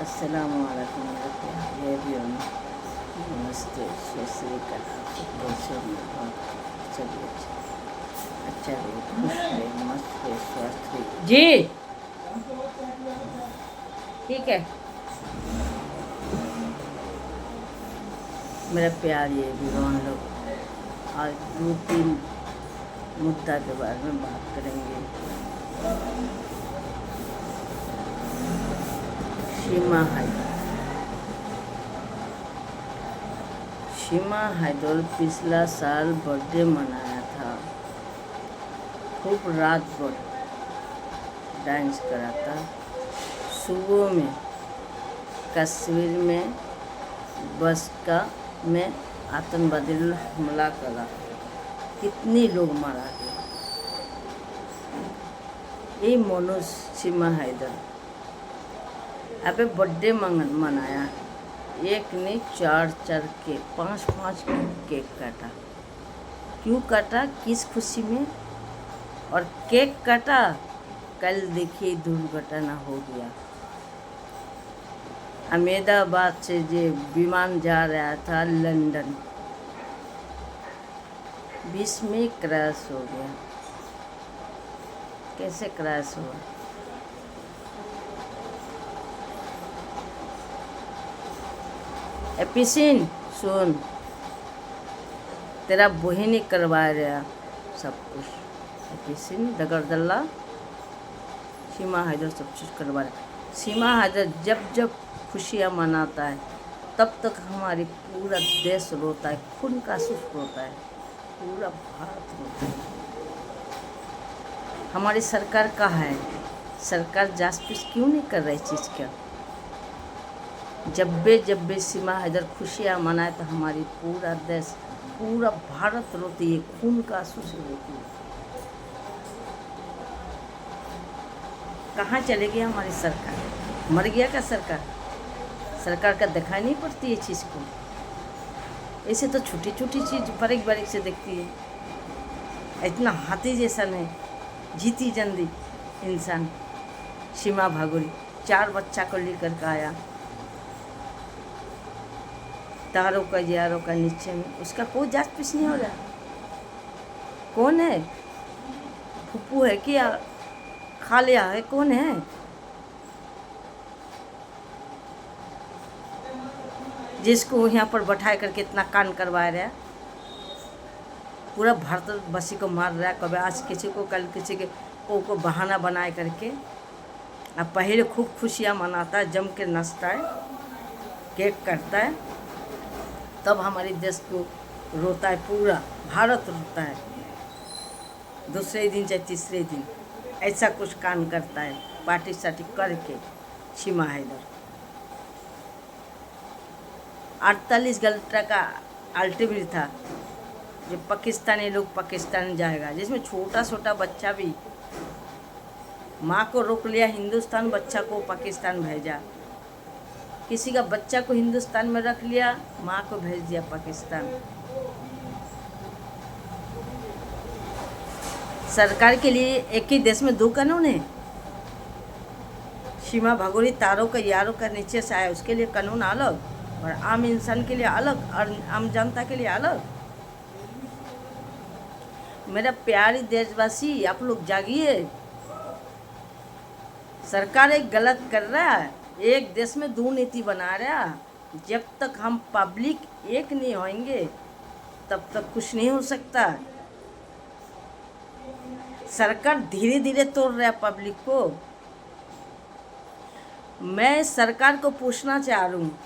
अस्सलाम वालेकुम मेरे प्यारे एवरीवन। नमस्ते, जय श्री कृष्ण। कैसे हो आप? चलिए अच्छा रहे, खुश रहे, मस्त रहे, स्वस्थ रहे जी। ठीक है मेरा प्यारे एवरीवन, लोग आज 2-3 मुद्दा के बारे में बात करेंगे। सीमा हैदर पिछला साल बर्थडे मनाया था। खूब रात भर डांस करा था। सुबह में कश्मीर में बस में आतंकवादी हमला करा, कितने लोग मारा गए। यही मनोज सीमा हैदर अबे बर्थडे मनाया। एक ने 4 केक, 5 केक काटा। क्यों काटा, किस खुशी में? और केक काटा, कल देखिए दुर्घटना हो गया। अहमदाबाद से जो विमान जा रहा था लंदन, बीच में क्रैश हो गया। कैसे क्रैश हुआ? एपिसिन सुन, तेरा बहन ही करवा रहा सब कुछ। एपिसिन दगरदल्ला सीमा हैदर सब चीज़ करवा रहा। सीमा हैदर जब जब खुशियाँ मनाता है तब तक हमारी पूरा देश रोता है, खून का आंसू रोता है, पूरा भारत रोता है। हमारी सरकार कहाँ है? सरकार जासूस क्यों नहीं कर रही चीज़ का? जब भी सीमा हैदर खुशियाँ मनाए तो हमारी पूरा देश, पूरा भारत रोती है, खून का आंसू से रोती है। कहाँ चले गई हमारी सरकार? मर गया क्या सरकार? सरकार का दिखाई नहीं पड़ती है चीज़ को। ऐसे तो छोटी छोटी चीज़ बारीक बारीक से देखती है। इतना हाथी जैसा नहीं, जीती जंदी इंसान सीमा भागोरी 4 बच्चा को लेकर के आया, तारों का यारों का नीचे में। उसका कोई जांच पीछ नहीं हो रहा। कौन है? फुप्पू है कि खा लिया है? कौन है? जिसको यहाँ पर बैठा करके इतना कान करवा रहा है, पूरा भारतवासी को मार रहा है। कभी आज किसी को, कल किसी के को बहाना बनाए करके। अब पहले खूब खुशियाँ मनाता है, जम के नाचता है, केक करता है, तब हमारे देश को रोता है, पूरा भारत रोता है। दूसरे दिन चाहे तीसरे दिन ऐसा कुछ कान करता है, पार्टी सार्टी करके। सीमा हैदर 48 घंटा का अल्टीमेट था जो पाकिस्तानी लोग पाकिस्तान जाएगा, जिसमें छोटा छोटा बच्चा भी। माँ को रोक लिया हिंदुस्तान, बच्चा को पाकिस्तान भेजा। किसी का बच्चा को हिंदुस्तान में रख लिया, माँ को भेज दिया पाकिस्तान। सरकार के लिए एक ही देश में 2 कानून है। सीमा भागोरी तारों का यारों का नीचे से आया, उसके लिए कानून अलग, और आम इंसान के लिए अलग, और आम जनता के लिए अलग। मेरा प्यारे देशवासी, आप लोग जागिए। सरकार एक गलत कर रहा है, एक देश में 2 नीति बना रहा। जब तक हम पब्लिक एक नहीं होंगे तब तक कुछ नहीं हो सकता। सरकार धीरे धीरे तोड़ रहा है पब्लिक को। मैं सरकार को पूछना चाह रहा हूँ,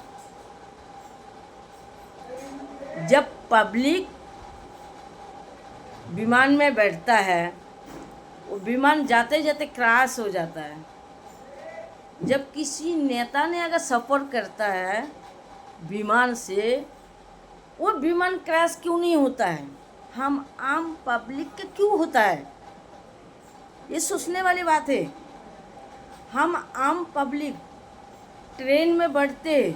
जब पब्लिक विमान में बैठता है, वो विमान जाते जाते क्रैश हो जाता है। जब किसी नेता ने अगर सफ़र करता है विमान से, वो विमान क्रैश क्यों नहीं होता है? हम आम पब्लिक के क्यों होता है? ये सोचने वाली बात है। हम आम पब्लिक ट्रेन में बैठते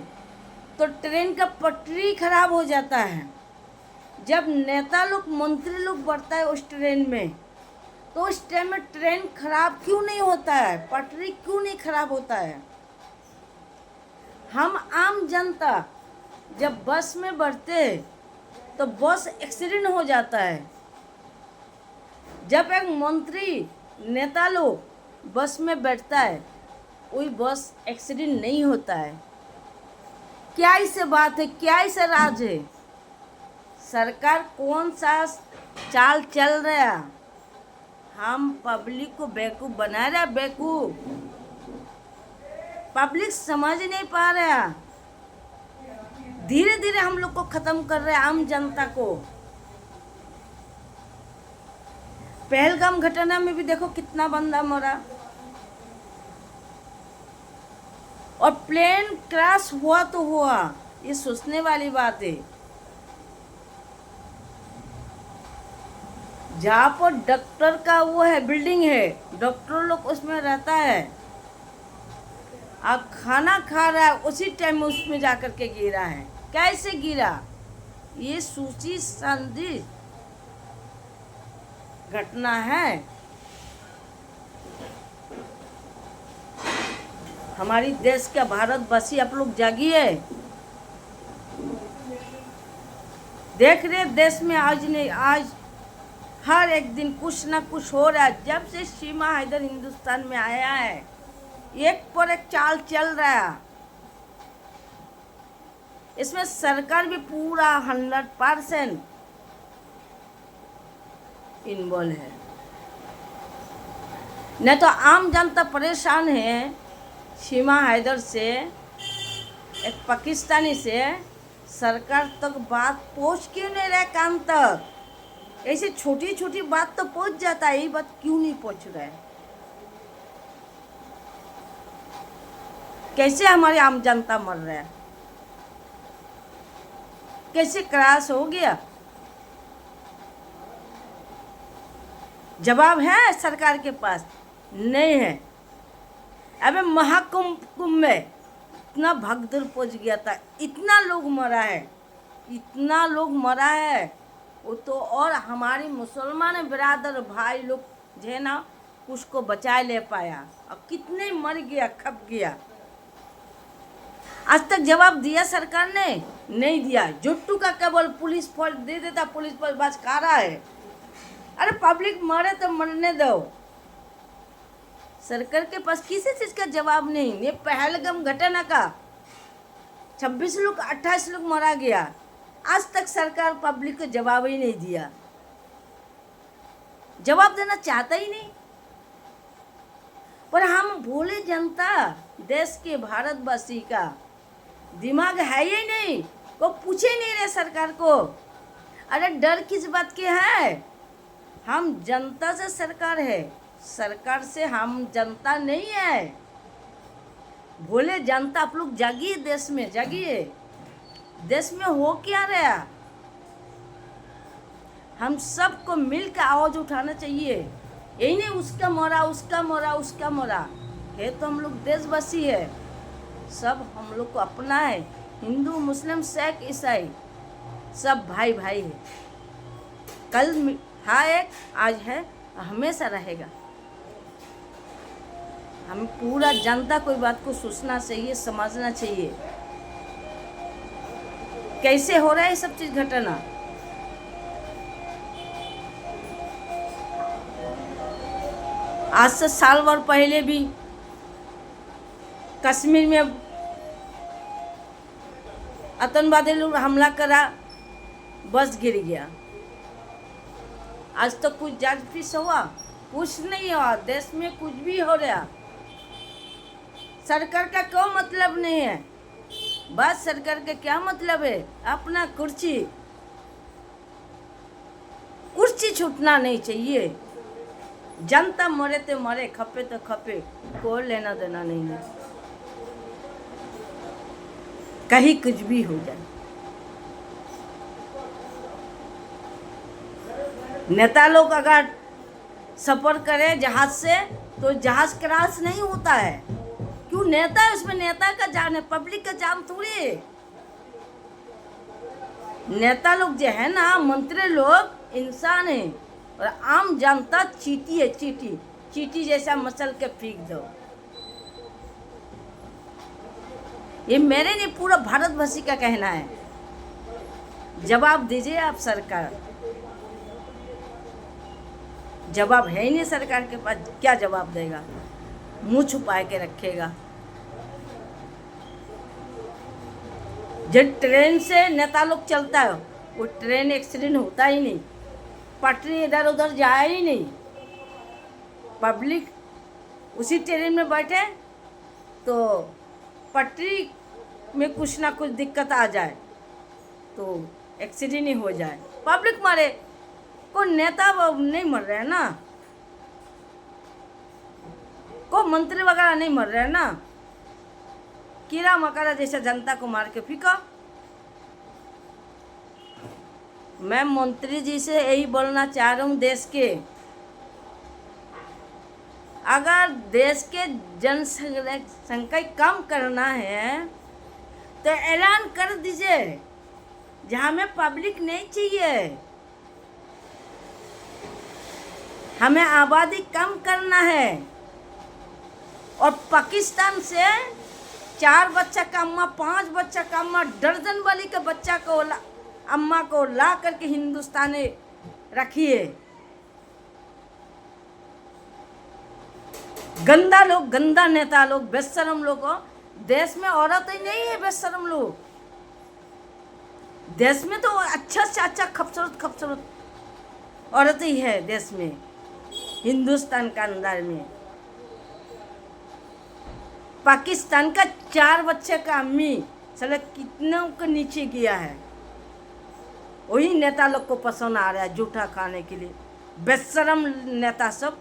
तो ट्रेन का पटरी खराब हो जाता है। जब नेता लोग, मंत्री लोग बढ़ता है उस ट्रेन में, तो उस टाइम में ट्रेन खराब क्यों नहीं होता है? पटरी क्यों नहीं खराब होता है? हम आम जनता जब बस में बढ़ते तो बस एक्सीडेंट हो जाता है। जब एक मंत्री नेता लोग बस में बैठता है वही बस एक्सीडेंट नहीं होता है। क्या इसे बात है, क्या इसे राज है? सरकार कौन सा चाल चल रहा है? हम पब्लिक को बेवकूफ़ बना रहे हैं, बेवकूफ़। पब्लिक समझ नहीं पा रहा, धीरे धीरे हम लोग को खत्म कर रहे हैं, आम जनता को। पहलगाम घटना में भी देखो कितना बंदा मरा, और प्लेन क्रैश हुआ तो हुआ, ये सोचने वाली बात है। जहाँ पर डॉक्टर का वो है, बिल्डिंग है, डॉक्टर लोग उसमें रहता है, और खाना खा रहा है, उसी टाइम उसमें जाकर के गिरा है। कैसे गिरा? ये सूची संधि घटना है। हमारी देश का भारतवासी आप लोग जागिए। देख रहे देश में आज नहीं आज हर एक दिन कुछ ना कुछ हो रहा है। जब से सीमा हैदर हिंदुस्तान में आया है एक पर एक चाल चल रहा है। इसमें सरकार भी पूरा 100% इन्वॉल्व है। नहीं तो आम जनता परेशान है। सीमा हैदर से, एक पाकिस्तानी से सरकार तक बात पहुंच क्यों नहीं रहा कान तक? ऐसे छोटी छोटी बात तो पहुंच जाता है, ये बात क्यों नहीं पहुंच रहा है? कैसे हमारी आम जनता मर रहा है? कैसे क्रैश हो गया? जवाब है सरकार के पास? नहीं है। अबे महाकुंभ में इतना भगदड़ पहुंच गया था, इतना लोग मरा है, इतना लोग मरा है। वो तो और हमारी मुसलमान बिरादर भाई लोग जो है ना उसको बचा ले पाया, और कितने मर गया, खप गया। आज तक जवाब दिया सरकार ने? नहीं दिया। जुट्टू का केवल पुलिस फोर्स दे देता, पुलिस फोर्स बस खा रहा है। अरे पब्लिक मरे तो मरने दो। सरकार के पास किसी चीज का जवाब नहीं। ये पहलगाम घटना का 26 लोग 28 लोग मारा गया, आज तक सरकार पब्लिक को जवाब ही नहीं दिया। जवाब देना चाहता ही नहीं। पर हम भोले जनता, देश के भारतवासी का दिमाग है ही नहीं, को पूछे नहीं रहे सरकार को। अरे डर किस बात की है? हम जनता से सरकार है, सरकार से हम जनता नहीं है। भोले जनता आप लोग जागिए, देश में जागिए। देश में हो क्या रहा? हम सबको मिलकर आवाज उठाना चाहिए। यही नहीं उसका मोरा, उसका मोरा, उसका मोरा है। तो हम लोग देशवासी है, सब हम लोग को अपना है। हिंदू, मुस्लिम, सिख, ईसाई सब भाई भाई है। कल था एक, आज है, हमेशा रहेगा। हम पूरा जनता कोई बात को सोचना चाहिए, समझना चाहिए कैसे हो रहा है सब चीज घटना। आज से साल भर पहले भी कश्मीर में आतंकवादी लोग हमला करा, बस गिर गया। आज तक कुछ जांच फीस हुआ? कुछ नहीं हुआ। देश में कुछ भी हो रहा, सरकार का कोई मतलब नहीं है। बस सरकार का क्या मतलब है? अपना कुर्सी छूटना नहीं चाहिए। जनता मरे तो मरे, खपे तो खपे, कोई लेना देना नहीं है। कहीं कुछ भी हो जाए। नेता लोग अगर सफर करे जहाज से तो जहाज क्रैश नहीं होता है। क्यों? नेता है, उसमें नेता का जान है, पब्लिक का जान थोड़ी। नेता लोग जो है ना, मंत्री लोग इंसान है, और आम जनता चीटी है। चीटी चीटी जैसा मसल के फेंक दो। ये मेरे नहीं, पूरा भारतवासी का कहना है। जवाब दीजिए आप सरकार। जवाब है ही नहीं सरकार के पास, क्या जवाब देगा? मुंह छुपा के रखेगा। जब ट्रेन से नेता लोग चलता है, वो ट्रेन एक्सीडेंट होता ही नहीं, पटरी इधर उधर जाए ही नहीं। पब्लिक उसी ट्रेन में बैठे तो पटरी में कुछ ना कुछ दिक्कत आ जाए तो एक्सीडेंट ही हो जाए, पब्लिक मरे। कोई नेता नहीं मर रहे हैं ना, कोई मंत्री वगैरह नहीं मर रहे हैं ना, कीड़ा मकोड़ा जैसा जनता को मार के फेंका। मैं मंत्री जी से यही बोलना चाह रहा हूँ, देश के, अगर देश के जनसंख्या कम करना है तो ऐलान कर दीजिए, जहाँ में पब्लिक नहीं चाहिए। हमें आबादी कम करना है, और पाकिस्तान से 4 बच्चा का अम्मा, 5 बच्चा का अम्मा, दर्जन वाली के बच्चा को अम्मा को ला करके हिंदुस्तान में रखिए। गंदा लोग, गंदा नेता लोग, बेशरम लोग। देश में औरत ही नहीं है बेशरम लोग। देश में तो अच्छा से अच्छा खूबसूरत औरत ही है देश में, हिंदुस्तान का अंदर में। पाकिस्तान का 4 बच्चे का अम्मी साला कितनों को नीचे किया है। वही नेता लोग को पसंद आ रहा है जूठा खाने के लिए, बेशरम नेता सब।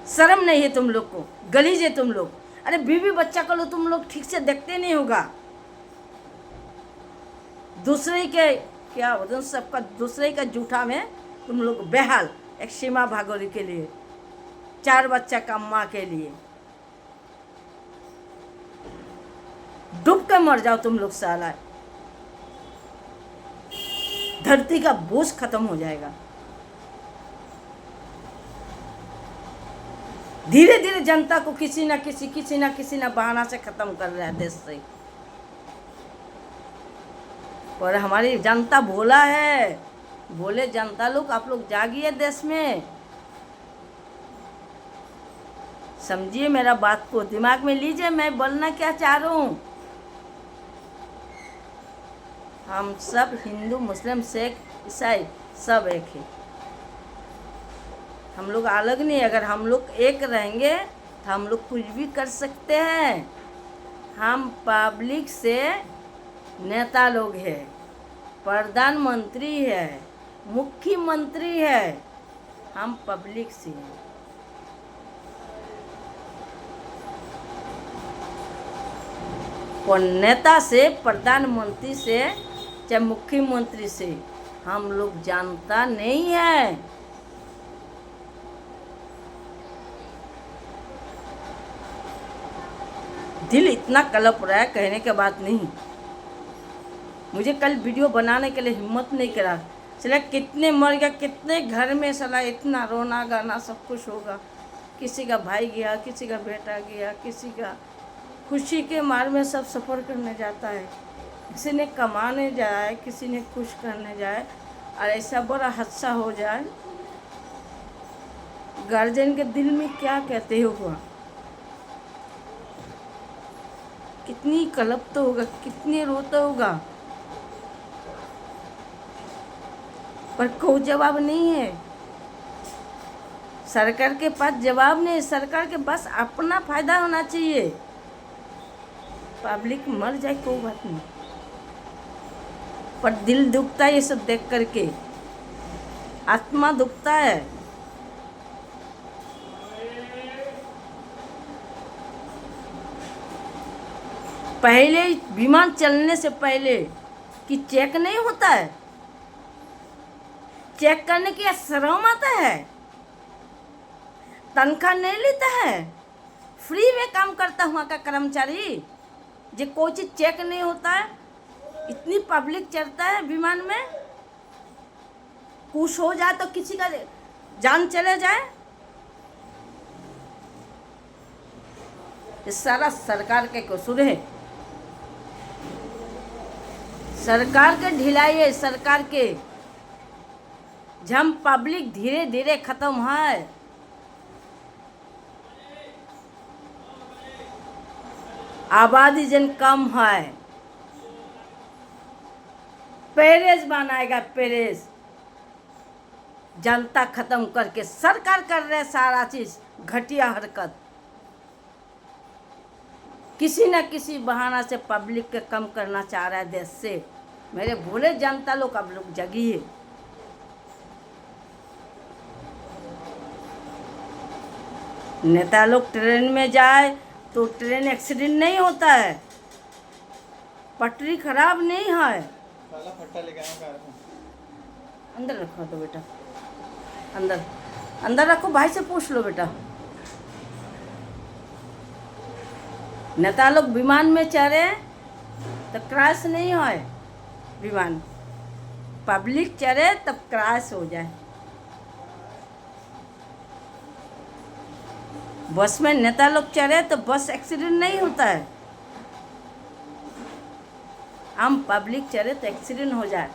शर्म नहीं है तुम लोग को, गलीज है तुम लोग। अरे बीवी बच्चा को लो, तुम लोग ठीक से देखते नहीं होगा। दूसरे के क्या बोलते, सबका दूसरे का जूठा में तुम लोग बेहाल। एक सीमा भागोरी के लिए, 4 बच्चा का अम्मा के लिए डूब के मर जाओ तुम लोग साला। धरती का बोझ खत्म हो जाएगा। धीरे धीरे जनता को किसी ना किसी बहाना से खत्म कर रहा है देश से। और हमारी जनता भोला है, भोले जनता लोग, आप लोग जागिए देश में। समझिए मेरा बात को, दिमाग में लीजिए मैं बोलना क्या चाह रहा हूँ। हम सब हिंदू, मुस्लिम, सिख, ईसाई सब एक है। हम लोग अलग नहीं। अगर हम लोग एक रहेंगे तो हम लोग कुछ भी कर सकते हैं। हम पब्लिक से नेता लोग हैं, प्रधानमंत्री है, मुख्यमंत्री है, हम पब्लिक से हैं। और नेता से, प्रधानमंत्री से, चाहे मुख्यमंत्री से हम लोग जानता नहीं है। दिल इतना कलप रहा है, कहने के बात नहीं। मुझे कल वीडियो बनाने के लिए हिम्मत नहीं करा। चला कितने मर गया, कितने घर में सला इतना रोना गाना सब कुछ होगा। किसी का भाई गया, किसी का बेटा गया, किसी का खुशी के मार में सब सफ़र करने जाता है। किसी ने कमाने जाए, किसी ने कुछ करने जाए, और ऐसा बड़ा हादसा हो जाए, गार्जियन के दिल में क्या कहते होगा। कितनी कलप तो होगा, कितनी रोता होगा, पर कोई जवाब नहीं है। सरकार के पास जवाब नहीं। सरकार के पास अपना फायदा होना चाहिए। पब्लिक मर जाए कोई बात नहीं, पर दिल दुखता है ये सब देख करके, आत्मा दुखता है। पहले विमान चलने से पहले कि चेक नहीं होता है, चेक करने की शर्म आता है। तनख्वाह नहीं लेता है, फ्री में काम करता हुआ का कर्मचारी, जो कोई चीज़ चेक नहीं होता है। इतनी पब्लिक चढ़ता है विमान में, कुछ हो जाए तो किसी का जान चले जाए। ये सारा सरकार के कसूर है। सरकार के ढिलाई है, सरकार के। जब पब्लिक धीरे धीरे खत्म है, आबादी जन कम है, पेरेस बनाएगा, पेरेस। जनता खत्म करके सरकार कर रहे सारा चीज, घटिया हरकत। किसी न किसी बहाना से पब्लिक के कम करना चाह रहा है देश से। मेरे भोले जनता लोग, अब लोग जगिए। नेता लोग ट्रेन में जाए तो ट्रेन एक्सीडेंट नहीं होता है, पटरी खराब नहीं है। अंदर रखो तो बेटा, अंदर अंदर रखो, भाई से पूछ लो बेटा। नेता लोग विमान में चढ़े तो क्रैश नहीं हो विमान, पब्लिक चढ़े तब क्रैश हो जाए। बस में नेता लोग चढ़े तो बस एक्सीडेंट नहीं होता है, हम पब्लिक चढ़े तो एक्सीडेंट हो जाए।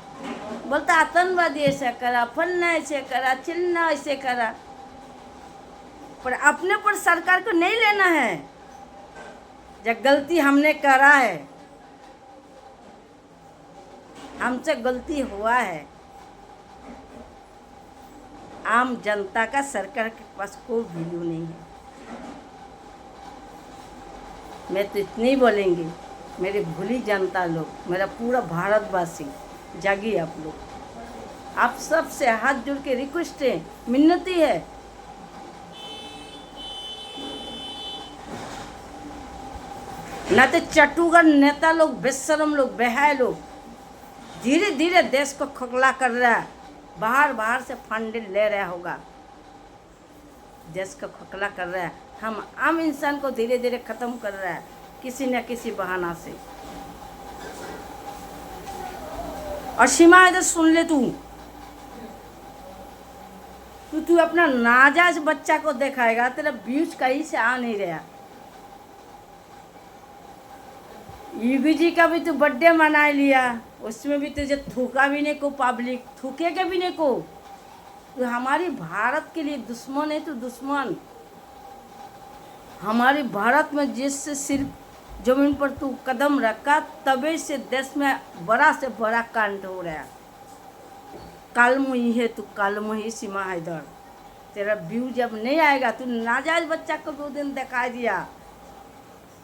बोलता आतंकवादी ऐसा करा, फलना ऐसे करा, चिल्ला ऐसे करा। पर अपने पर सरकार को नहीं लेना है। जब गलती हमने करा है, हमसे गलती हुआ है, आम जनता का सरकार के पास कोई वैल्यू नहीं है। मैं तो इतनी बोलेंगी, मेरी भूली जनता लोग, मेरा पूरा भारतवासी, जागिए आप लोग। आप सब से हाथ जोड़ के रिक्वेस्ट है, मिन्नती है। ना तो चटुगर नेता लोग, बेशरम लोग, बेहाय लोग धीरे धीरे देश को खोखला कर रहा है। बाहर से फंड ले रहा होगा, देश को खोखला कर रहा है। हम आम इंसान को धीरे धीरे खत्म कर रहा है, किसी न किसी बहाना से। और सीमा इधर सुन ले, तू अपना नाजायज बच्चा को दिखाएगा, तेरा व्यूज कहीं से आ नहीं रहा। ईवी जी का भी तू बर्थडे मना लिया, उसमें भी तुझे थूका भी नहीं को, पब्लिक थूकेगा भी नहीं को। तो हमारी भारत के लिए दुश्मन है, तो दुश्मन। हमारे भारत में जिससे सिर्फ जमीन पर तू कदम रखा, तभी से देश में बड़ा से बड़ा कांड हो रहा है। कालमुही है तू, कालमुही सीमा हैदर। तेरा व्यू जब नहीं आएगा, तू नाजायज बच्चा को 2 दिन दिखा दिया,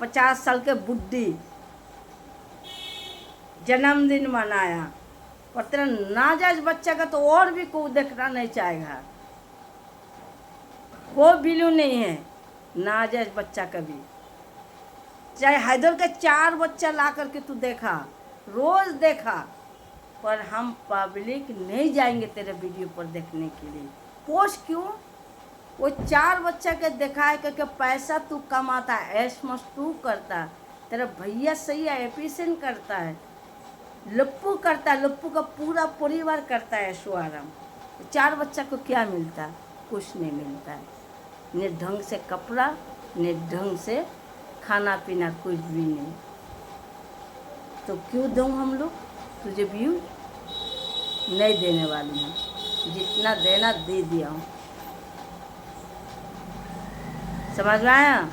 50 साल के बुड्ढी जन्मदिन मनाया, पर तेरा नाजायज बच्चा का तो और भी कोई देखना नहीं चाहेगा। कोई वैल्यू नहीं है नाजायज बच्चा का भी। चाहे हैदर के 4 बच्चा ला करके तू देखा, रोज देखा, पर हम पब्लिक नहीं जाएंगे तेरे वीडियो पर देखने के लिए। पोस्ट क्यों? वो 4 बच्चा के दिखाए करके पैसा तू कमाता है, ऐश मस्त तू करता। तेरा भैया सही है, एफिशिएंट करता है, लप्पू करता है, लप्पू का पूरा परिवार करता है शुआराम। 4 बच्चा को क्या मिलता है? कुछ नहीं मिलता है। न ढंग से कपड़ा, न ढंग से खाना पीना, कुछ भी नहीं। तो क्यों दूँ हम लोग तुझे व्यू? नहीं देने वाली हूँ, जितना देना दे दिया हूँ। समझ में आया?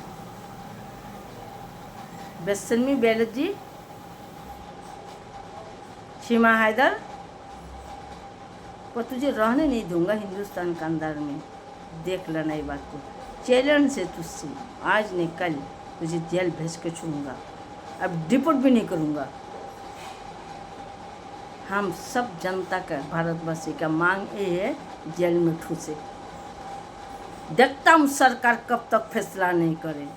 बेसलमी बैनर्जी, सीमा हैदर पर तुझे रहने नहीं दूंगा हिंदुस्तान के अंदर में। देख लेना ये बात को। चैलेंज से तुझसे आज नहीं कल तुझे जेल भेज के छूँगा, अब डिपोर्ट भी नहीं करूँगा। हम सब जनता का, भारतवासी का मांग ये है, जेल में ठूसे। देखता हूँ सरकार कब तक फैसला नहीं करे।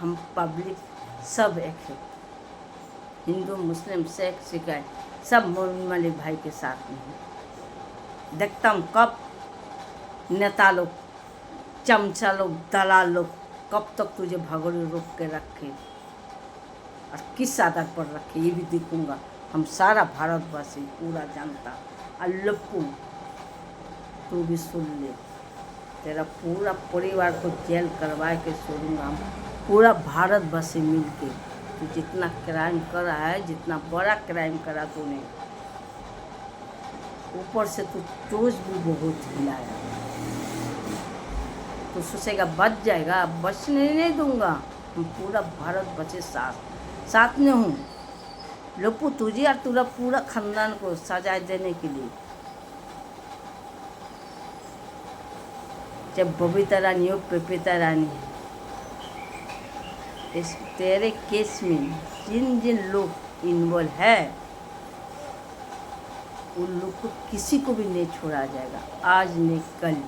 हम पब्लिक सब एक है, हिंदू मुस्लिम सिख ईसाई सब मोमिन मलिक भाई के साथ में है। देखता हूँ कब नेता लोग, चमचा लोग, दलाल लोग कब तक तुझे भगोड़े रोक के रखे और किस आधार पर रखे, ये भी देखूँगा। हम सारा भारतवासी, पूरा जनता। और लप्पू तू भी सुन ले, तेरा पूरा परिवार को जेल करवा के छोड़ूंगा हम। पूरा भारतवर्ष से मिल के तो जितना क्राइम कर रहा है, जितना बड़ा क्राइम करा तूने, ऊपर से तू चोज भी बहुत हिलाया। तो सोचेगा बच जाएगा, बचने नहीं दूंगा। हम पूरा भारतवर्ष साथ में हूँ। लपू तुझे और पूरा पूरा खानदान को सजा देने के लिए। जब बबीता रानी हो, पपीता रानी, इस तेरे केस में जिन जिन लोग इन्वॉल्व है उन लोग को किसी को भी नहीं छोड़ा जाएगा, आज नहीं कल।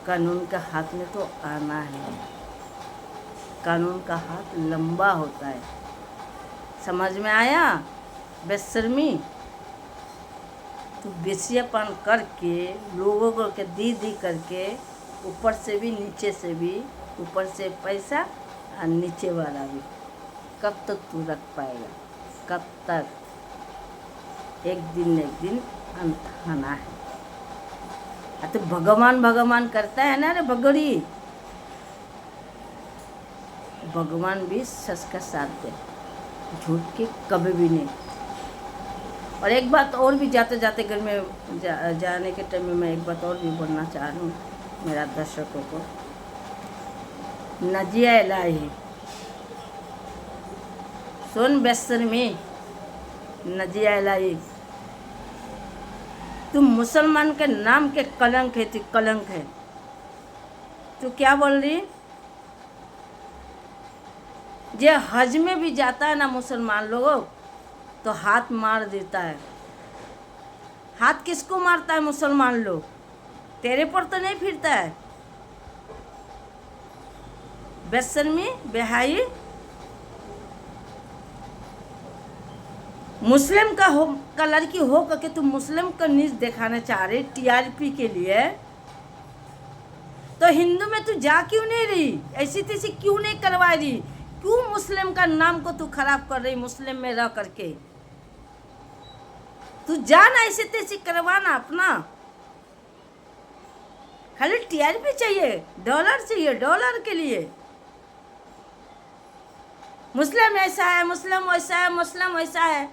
कानून का हाथ में तो आना है। कानून का हाथ लंबा होता है। समझ में आया? बेशर्मी, तू बेसियापन करके लोगों को के दी करके, ऊपर से भी नीचे से भी, ऊपर से पैसा और नीचे वाला भी, कब तक तू रख पाएगा? कब तक? एक दिन अंत आना है। तो भगवान करता है ना रे बगड़ी, भगवान भी सच का साथ दे, झूठ के कभी भी नहीं। और एक बात और भी, जाते जाते घर में जाने के टाइम में मैं एक बात और भी बोलना चाह रही हूँ मेरा दर्शकों को। नजिया इलाही, सुन बेशर्मी, नजिया इलाही, तुम मुसलमान के नाम के कलंक है, तू कलंक है। तू क्या बोल रही? जे हज में भी जाता है ना मुसलमान लोगों, तो हाथ मार देता है। हाथ किसको मारता है मुसलमान लोग? तेरे पर तो नहीं फिरता है। बेशर्मी, बेहाई, मुस्लिम का लड़की हो करके तुम मुस्लिम का नीच दिखाना चाह रही टीआरपी के लिए। तो हिंदू में तू जा क्यों नहीं रही? ऐसी तैसी क्यों नहीं करवा रही? क्यों मुस्लिम का नाम को तू खराब कर रही मुस्लिम में रह करके? तू जाना ऐसी तैसी करवाना अपना। खाली टीआरपी चाहिए, डॉलर चाहिए, डॉलर के लिए। मुस्लिम ऐसा है, मुस्लिम वैसा है, मुस्लिम वैसा है।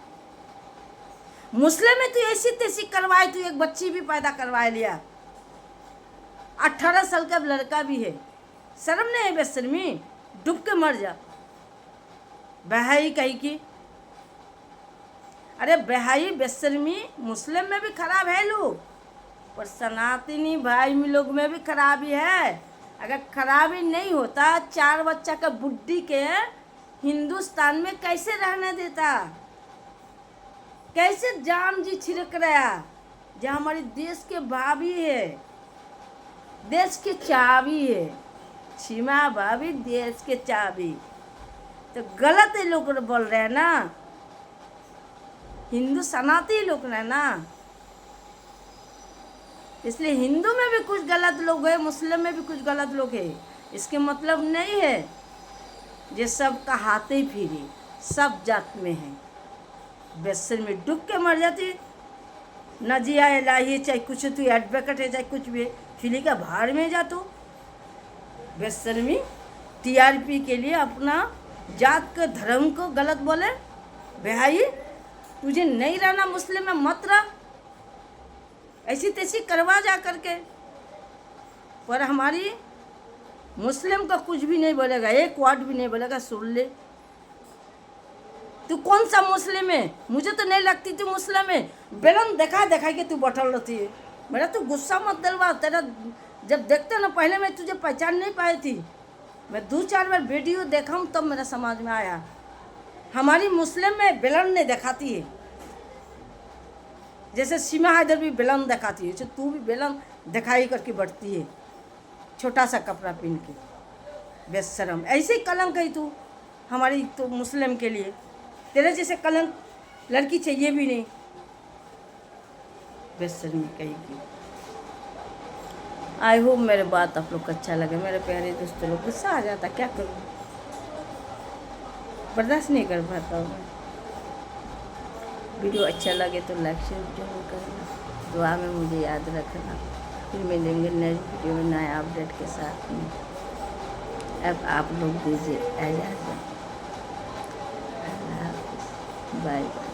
मुस्लिम में तू ऐसी तैसी करवाए, तू एक बच्ची भी पैदा करवा लिया, 18 साल का लड़का भी है। शर्म नहीं है बेशर्मी? डूब के मर जा, बहाई कहीं की। अरे बहाई बेशर्मी, मुस्लिम में भी खराब है लोग, पर सनातनी भाई में लोग में भी खराबी है। अगर खराबी नहीं होता, 4 बच्चा का बुड्ढी के हिंदुस्तान में कैसे रहने देता? कैसे जान जी छिड़क रहा? जहाँ हमारे देश के भाभी है, देश की चाबी है, सीमा भाभी देश के चाबी। तो गलत है लोग बोल रहे हैं ना, हिंदू सनातनी लोग है ना, इसलिए हिंदू में भी कुछ गलत लोग है, मुस्लिम में भी कुछ गलत लोग है। इसके मतलब नहीं है ये सब कहाते ही फिरी, सब जात में है। बेशर्मी में डूब के मर जाती। नजिया इलाही, चाहे कुछ तू एडवोकेट है, चाहे कुछ भी, फिली का भाड़ में जा तू। बेशर्मी, टीआरपी के लिए अपना जात के धर्म को गलत बोले। भाई तुझे नहीं रहना मुस्लिम में, मत रह, ऐसी तैसी करवा जा करके। पर हमारी मुस्लिम का कुछ भी नहीं बोलेगा, एक वर्ड भी नहीं बोलेगा। सुन ले, तू कौन सा मुस्लिम है? मुझे तो नहीं लगती तू मुस्लिम है। बेलन देखा के तू बैठल रहती है। मेरा तू गुस्सा मत दिलवा। तेरा जब देखते ना, पहले मैं तुझे पहचान नहीं पाई थी। मैं 2-4 बार वीडियो देखा हूँ, तब मेरा समझ में आया हमारी मुस्लिम में बेलन नहीं दिखाती है। जैसे सीमा हैदर भी बेलन दिखाती है, तू भी बेलन दिखाई करके बढ़ती है, छोटा सा कपड़ा पहन के। बेशरम, ऐसे ही कलंक है तू हमारी तो मुस्लिम के लिए। तेरे जैसे कलंक लड़की चाहिए भी नहीं। बेशर्मी कहीं की। आई होप मेरे बात आप लोग को अच्छा लगे। मेरे प्यारे दोस्तों लोग, गुस्सा आ जाता, क्या करूँ, बर्दाश्त नहीं कर पाता हूँ। वीडियो अच्छा लगे तो लाइक शेयर जरूर करना, दुआ में मुझे याद रखना। फिर मिलेंगे नए वीडियो में नए अपडेट के साथ में। अब आप लोग दीजिए इजाज़त। Bye bye.